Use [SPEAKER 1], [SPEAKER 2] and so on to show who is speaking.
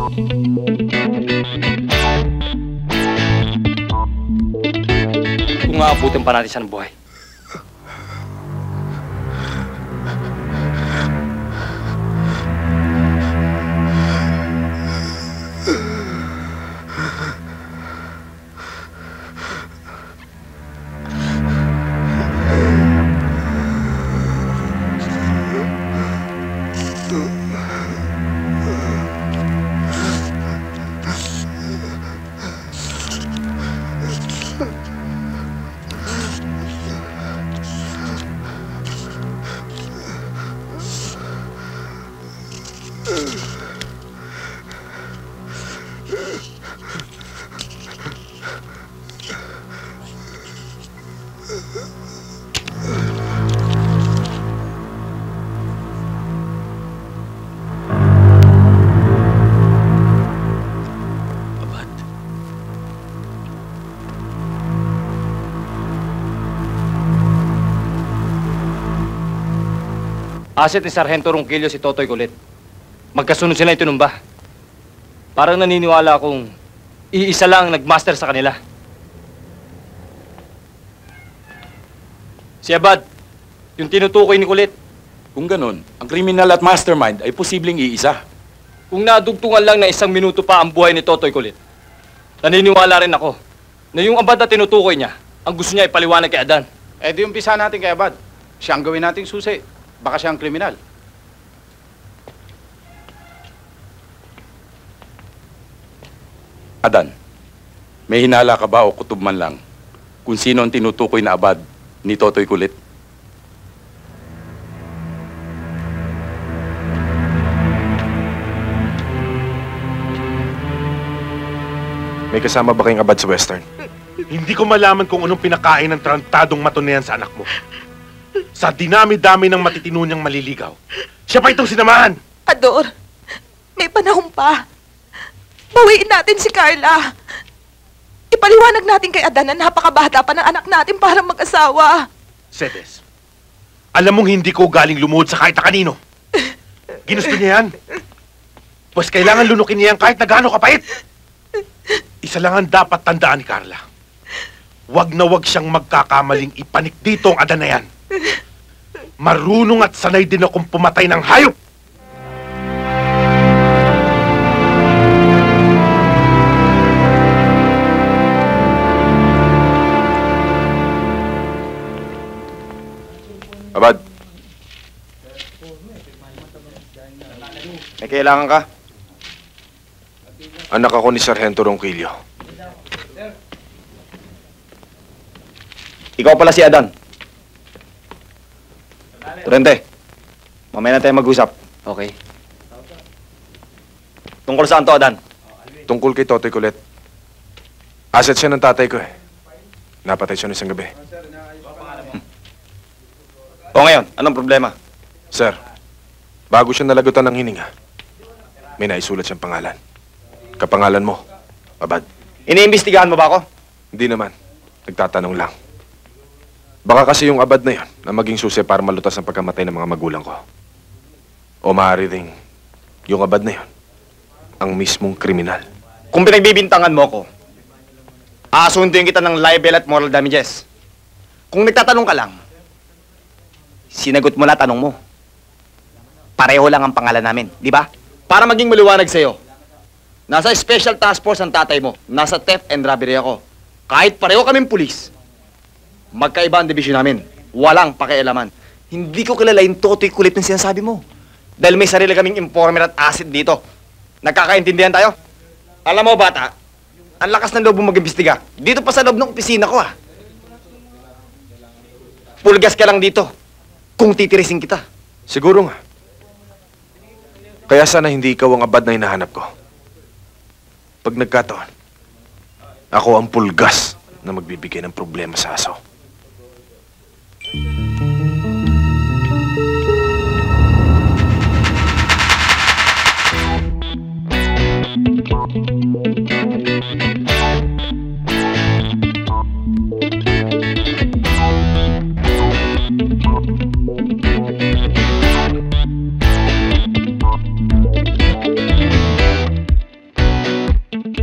[SPEAKER 1] Kung aabutin pa natin siya ng buhay. Asset ni Sargento Ronquillo si Totoy Kulit. Magkasunod sila itinumba. Parang naniniwala akong iisa lang ang nagmaster sa kanila. Si Abad, yung tinutukoy ni Kulit.
[SPEAKER 2] Kung ganun, ang kriminal at mastermind ay posibleng iisa.
[SPEAKER 1] Kung nadugtungan lang na 1 minuto pa ang buhay ni Totoy Kulit, naniniwala rin ako na yung Abad na tinutukoy niya, ang gusto niya ipaliwanag kay Adan.
[SPEAKER 3] Eh di umpisa natin kay Abad. Siya ang gawin nating susi. Baka siya ang kriminal.
[SPEAKER 2] Adan, may hinala ka ba o kutob man lang kung sino ang tinutukoy na Abad ni Totoy Kulit?
[SPEAKER 4] May kasama ba kayong Abad sa Western?
[SPEAKER 5] Hindi ko malaman kung anong pinakain ng trantadong mato na yan sa anak mo. Sa dinami-dami ng matitino niyang maliligaw, siya pa itong sinamahan!
[SPEAKER 6] Ador, may panahon pa. Bawiin natin si Carla. Ipaliwanag natin kay Adan na napakabata pa ng anak natin para mag-asawa.
[SPEAKER 5] Sedes, alam mong hindi ko galing lumuhod sa kahit na kanino. Ginusto niya yan. Pues kailangan lunukin niya yan kahit na gaano kapait. Isa lang ang dapat tandaan ni Carla. Wag na wag siyang magkakamaling ipanik dito ang Adan na yan. Marunong at sanay din akong pumatay ng hayop!
[SPEAKER 4] Abad,
[SPEAKER 1] May kailangan ka?
[SPEAKER 4] anak ako ni Sargento Ronquillo.
[SPEAKER 1] Ikaw pala si Adan. Turente, mamaya na tayo mag-usap. Okay. Tungkol saan to, Adan?
[SPEAKER 4] Tungkol kay Totoy Kulit. Asset siya ng tatay ko eh. Napatay siya ng isang gabi.
[SPEAKER 1] O ngayon, anong problema?
[SPEAKER 4] Sir, bago siya nalagutan ng hininga, may naisulat siyang pangalan. Kapangalan mo, Abad.
[SPEAKER 1] Iniimbestigahan mo ba ako?
[SPEAKER 4] Hindi naman. Nagtatanong lang. Baka kasi yung Abad na yon na maging susi para malutas ang pagkamatay ng mga magulang ko. O maaari ring yung Abad na yon ang mismong kriminal.
[SPEAKER 1] Kung pinagbibintangan mo ko, aasunduin kita ng libel at moral damages. Kung nagtatanong ka lang, sinagot mo na tanong mo. Pareho lang ang pangalan namin, di ba? Para maging maliwanag sa'yo, nasa special task force ang tatay mo, nasa theft and robbery ako. Kahit pareho kaming pulis, magkaiba ang division namin. Walang pakialaman. Hindi ko kilala yung Totoy Kulit ng sinasabi mo. Dahil may sarili kaming informer at asset dito. Nagkakaintindihan tayo? Alam mo, bata, ang lakas ng loob mo mag-imbestiga. Dito pa sa loob ng opisina ko, Pulgas ka lang dito kung titirisin kita.
[SPEAKER 4] Siguro nga. Kaya sana hindi ikaw ang Abad na hinahanap ko. Pag nagkataon, ako ang pulgas na magbibigay ng problema sa aso.
[SPEAKER 6] Thank you.